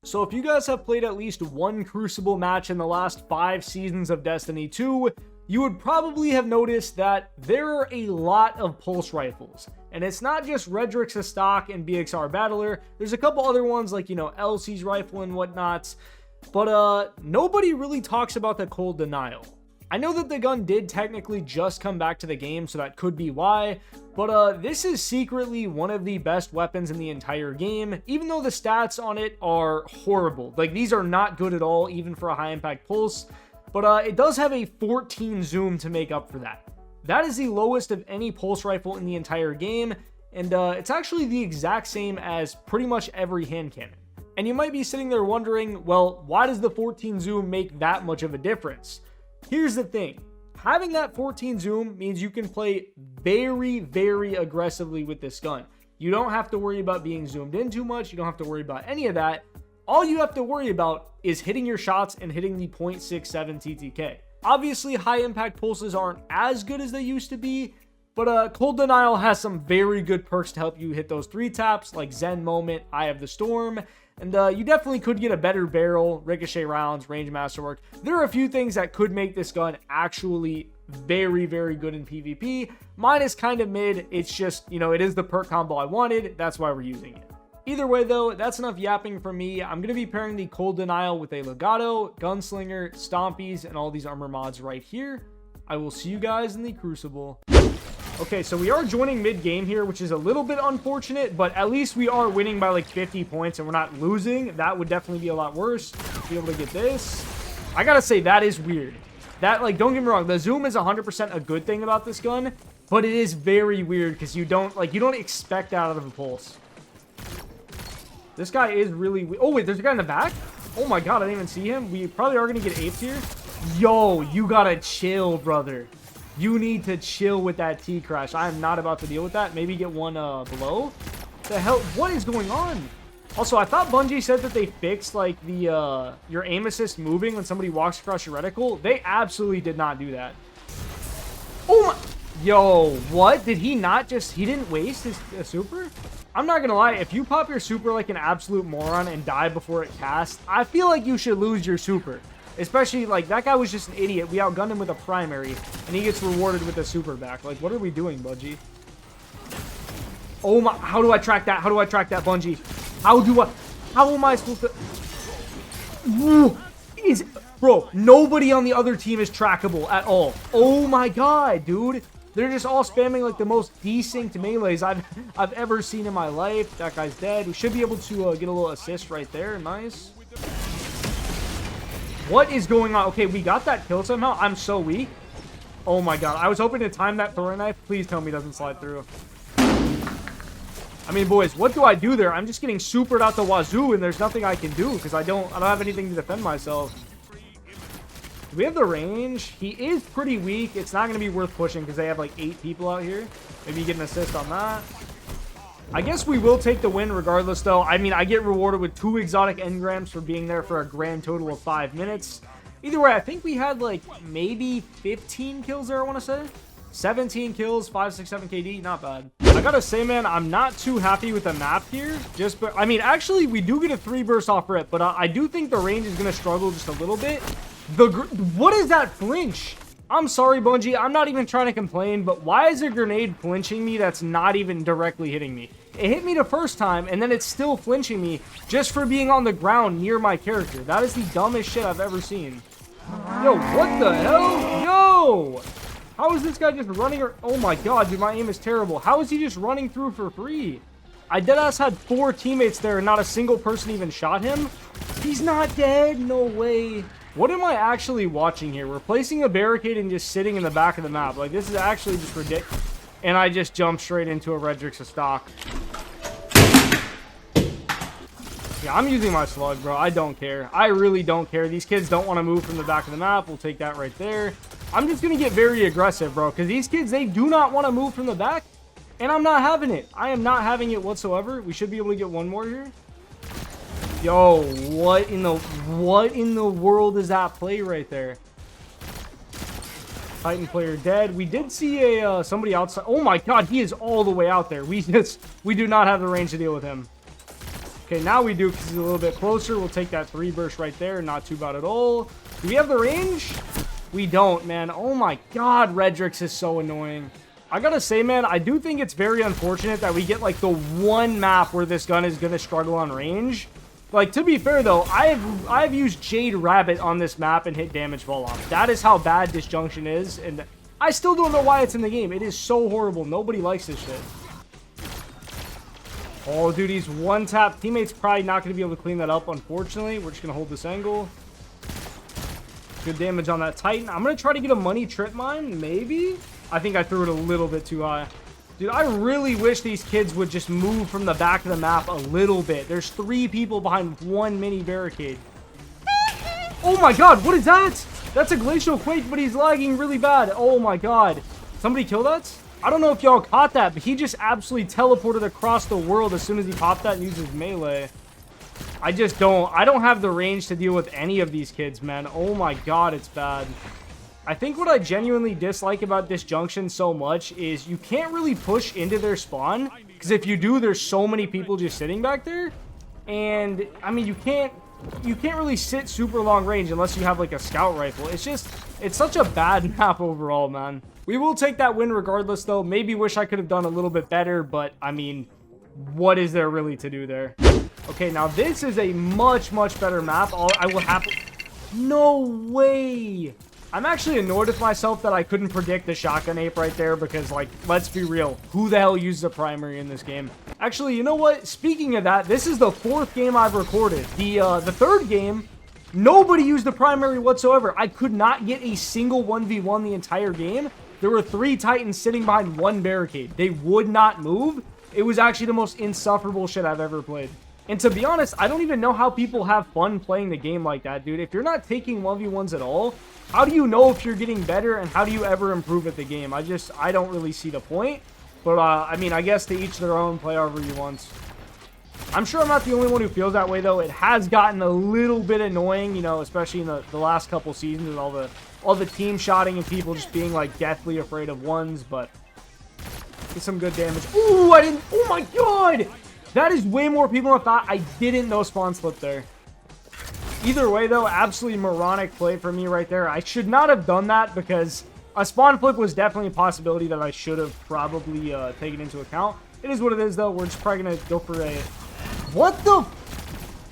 So if you guys have played at least one Crucible match in the last 5 seasons of Destiny 2, you would probably have noticed that there are a lot of pulse rifles. And it's not just Redrix, Estoc, and BXR Battler. There's a couple other ones like, LC's rifle and whatnot. But nobody really talks about the Cold Denial. I know that the gun did technically just come back to the game, so that could be why, but this is secretly one of the best weapons in the entire game, even though the stats on it are horrible. Like, these are not good at all, even for a high impact pulse, but it does have a 14 zoom to make up for that. That is the lowest of any pulse rifle in the entire game, and it's actually the exact same as pretty much every hand cannon. And you might be sitting there wondering, well, why does the 14 zoom make that much of a difference? Here's the thing, having that 14 zoom means you can play very, very aggressively with this gun. You don't have to worry about being zoomed in too much. You don't have to worry about any of that. All you have to worry about is hitting your shots and hitting the 0.67 TTK. Obviously, high impact pulses aren't as good as they used to be, but Cold Denial has some very good perks to help you hit those 3 taps, like Zen Moment, Eye of the Storm. And you definitely could get a better barrel, ricochet rounds, range masterwork. There are a few things that could make this gun actually very, very good in PvP. Mine is kind of mid. It's just, it is the perk combo I wanted. That's why we're using it. Either way, though, that's enough yapping from me. I'm going to be pairing the Cold Denial with a Legato, Gunslinger, Stompies, and all these armor mods right here. I will see you guys in the Crucible. Okay, so we are joining mid-game here, which is a little bit unfortunate, but at least we are winning by like 50 points and we're not losing. That would definitely be a lot worse. Be able to get this. I gotta say, that is weird. That, don't get me wrong, the zoom is 100% a good thing about this gun, but it is very weird because you don't expect that out of a pulse. This guy is really... Oh, wait, there's a guy in the back? Oh my god, I didn't even see him. We probably are gonna get aped here. Yo, you gotta chill, brother. You need to chill with that T-Crash. I am not about to deal with that. Maybe get one below. The hell? What is going on? Also, I thought Bungie said that they fixed, the your aim assist moving when somebody walks across your reticle. They absolutely did not do that. Oh my... Yo, what? Did he not just... He didn't waste his super? I'm not gonna lie. If you pop your super like an absolute moron and die before it casts, I feel like you should lose your super. Especially, that guy was just an idiot. We outgunned him with a primary, and he gets rewarded with a super back. What are we doing, Bungie? Oh my, how do I track that? How do I track that, Bungie? How am I supposed to... Bro, nobody on the other team is trackable at all. Oh my god, dude. They're just all spamming, the most desynced melees I've ever seen in my life. That guy's dead. We should be able to get a little assist right there. Nice. What is going on? Okay, we got that kill somehow. I'm so weak. Oh my god. I was hoping to time that throwing knife. Please tell me it doesn't slide through. I mean, boys, what do I do there? I'm just getting supered out the wazoo, and there's nothing I can do because I don't have anything to defend myself. Do we have the range? He is pretty weak. It's not going to be worth pushing because they have 8 people out here. Maybe you get an assist on that. I guess we will take the win regardless, though. I mean, I get rewarded with 2 exotic engrams for being there for a grand total of 5 minutes. Either way, I think we had, maybe 15 kills there, I want to say. 17 kills, 567 KD, not bad. I gotta say, man, I'm not too happy with the map here. I mean, actually, we do get a 3 burst off rip, but I do think the range is going to struggle just a little bit. What is that flinch? I'm sorry, Bungie. I'm not even trying to complain, but why is a grenade flinching me that's not even directly hitting me? It hit me the first time, and then it's still flinching me just for being on the ground near my character. That is the dumbest shit I've ever seen. Yo, what the hell? Yo! How is this guy just running? Oh my god, dude, my aim is terrible. How is he just running through for free? I deadass had 4 teammates there, and not a single person even shot him. He's not dead. No way. What am I actually watching here? We're placing a barricade and just sitting in the back of the map. This is actually just ridiculous. And I just jumped straight into a Redrix Estoc. Yeah, I'm using my slug, bro. I don't care. I really don't care. These kids don't want to move from the back of the map. We'll take that right there. I'm just going to get very aggressive, bro. Because these kids, they do not want to move from the back. And I'm not having it. I am not having it whatsoever. We should be able to get one more here. Yo, what in the world is that play right there? Titan player dead. We did see somebody outside. Oh my god, he is all the way out there. We do not have the range to deal with him. Okay, now we do because he's a little bit closer. We'll take that 3 burst right there. Not too bad at all. Do we have the range? We don't, man. Oh my god, Redrix is so annoying. I gotta say, man, I do think it's very unfortunate that we get, like, the one map where this gun is gonna struggle on range. Like, to be fair, though, I've used Jade Rabbit on this map and hit damage fall off. That is how bad Disjunction is, and I still don't know why it's in the game. It is so horrible. Nobody likes this shit. Oh, dude, he's one tap. Teammate's probably not going to be able to clean that up, unfortunately. We're just going to hold this angle. Good damage on that Titan. I'm going to try to get a money trip mine, maybe? I think I threw it a little bit too high. Dude, I really wish these kids would just move from the back of the map a little bit. There's 3 people behind 1 mini barricade. Oh my god, what is that? That's a Glacial Quake, but he's lagging really bad. Oh my god. Somebody kill that? I don't know if y'all caught that, but he just absolutely teleported across the world as soon as he popped that and used his melee. I don't have the range to deal with any of these kids, man. Oh my god, it's bad. I think what I genuinely dislike about Disjunction so much is you can't really push into their spawn, because if you do, there's so many people just sitting back there, and I mean you can't really sit super long range unless you have like a scout rifle. It's such a bad map overall, man. We will take that win regardless, though. Maybe wish I could have done a little bit better, but I mean, what is there really to do there? Okay, now this is a much better map. I will have no way. I'm actually annoyed with myself that I couldn't predict the shotgun ape right there because, like, let's be real. Who the hell uses a primary in this game? Actually, you know what? Speaking of that, this is the 4th game I've recorded. The 3rd game, nobody used the primary whatsoever. I could not get a single 1v1 the entire game. There were 3 Titans sitting behind 1 barricade. They would not move. It was actually the most insufferable shit I've ever played. And to be honest, I don't even know how people have fun playing the game like that, dude. If you're not taking 1v1s at all, how do you know if you're getting better, and how do you ever improve at the game? I don't really see the point. But, I mean, I guess to each their own, play however you want. I'm sure I'm not the only one who feels that way, though. It has gotten a little bit annoying, you know, especially in the last couple seasons with all the team shotting and people just being, like, deathly afraid of ones, but get some good damage. Ooh, oh my god! That is way more people than I thought. I didn't know spawn slip there. Either way, though, absolutely moronic play for me right there. I should not have done that because a spawn flip was definitely a possibility that I should have probably taken into account. It is what it is, though. We're just probably going to go for a... What the...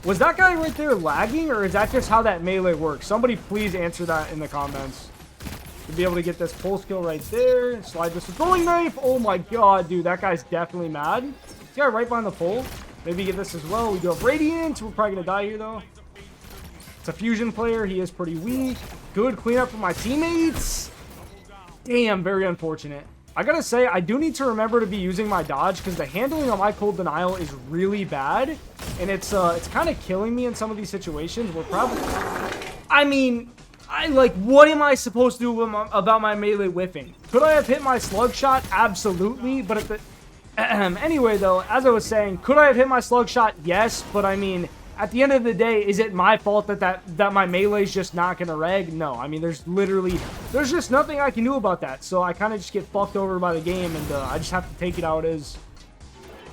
Was that guy right there lagging, or is that just how that melee works? Somebody please answer that in the comments. To be able to get this pulse kill right there. Slide this with throwing knife. Oh my god, dude. That guy's definitely mad. This guy right behind the pole. Maybe get this as well. We do have Radiant. We're probably going to die here, though. It's a fusion player. He is pretty weak. Good cleanup for my teammates. Damn, very unfortunate. I gotta say, I do need to remember to be using my dodge because the handling on my cold denial is really bad. And it's kind of killing me in some of these situations. We're probably... I mean, what am I supposed to do about my melee whiffing? Could I have hit my slug shot? Absolutely. But at the... Anyway, though, as I was saying, could I have hit my slug shot? Yes, but I mean... At the end of the day, is it my fault that my melee is just not gonna reg? No, I mean, there's just nothing I can do about that. So I kind of just get fucked over by the game, and I just have to take it out as.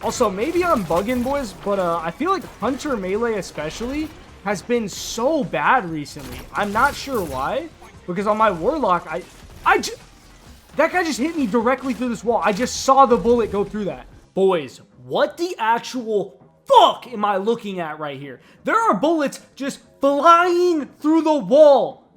Also, maybe I'm bugging, boys, but I feel like Hunter melee especially has been so bad recently. I'm not sure why, because on my Warlock, that guy just hit me directly through this wall. I just saw the bullet go through that. Boys, what the actual fuck am I looking at right here? There are bullets just flying through the wall.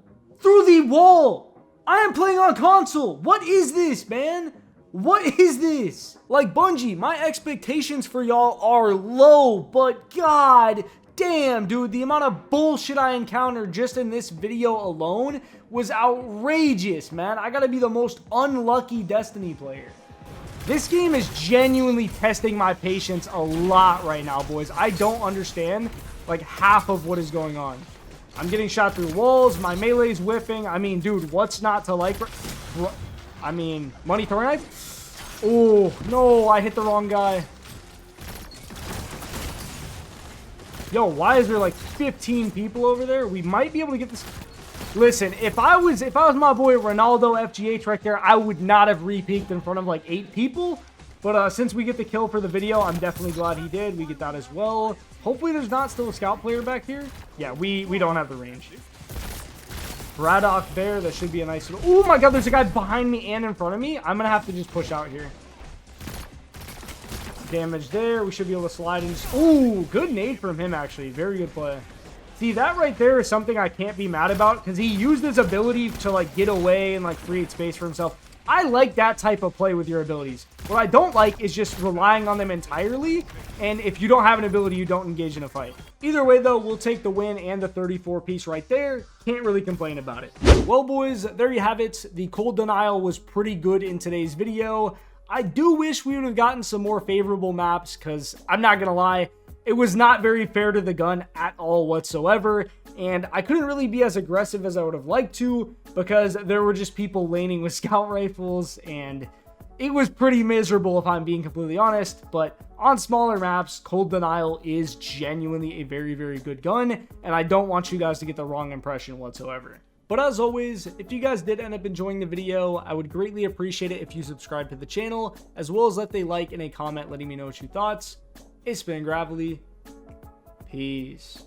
Through the wall. I am playing on console. What is this, man? What is this? Like, Bungie, my expectations for y'all are low, but god damn, dude, the amount of bullshit I encountered just in this video alone was outrageous, man. I gotta be the most unlucky Destiny player. This game is genuinely testing my patience a lot right now, boys. I don't understand, like, half of what is going on. I'm getting shot through walls. My melee's whiffing. I mean, dude, what's not to like? I mean, money throwing knife? Oh, no, I hit the wrong guy. Yo, why is there, like, 15 people over there? We might be able to get this... Listen, if I was my boy Ronaldo FGH right there, I would not have re-peeked in front of like 8 people. But since we get the kill for the video, I'm definitely glad he did. We get that as well. Hopefully there's not still a scout player back here. Yeah, we don't have the range. Braddock there. That should be a nice... Oh my god, there's a guy behind me and in front of me. I'm going to have to just push out here. Damage there. We should be able to slide in. Ooh, good nade from him, actually. Very good play. See, that right there is something I can't be mad about, because he used his ability to, like, get away and, like, create space for himself. I like that type of play with your abilities. What I don't like is just relying on them entirely, and if you don't have an ability, you don't engage in a fight. Either way, though, we'll take the win and the 34 piece right there. Can't really complain about it. Well, boys, there you have it. The cold denial was pretty good in today's video. I do wish we would have gotten some more favorable maps, because I'm not going to lie, it was not very fair to the gun at all whatsoever, and I couldn't really be as aggressive as I would have liked to, because there were just people laning with scout rifles, and it was pretty miserable if I'm being completely honest. But on smaller maps, Cold Denial is genuinely a very, very good gun, and I don't want you guys to get the wrong impression whatsoever. But as always, if you guys did end up enjoying the video, I would greatly appreciate it if you subscribe to the channel, as well as left a like and a comment letting me know what you thought. It's been Gravelly. Peace.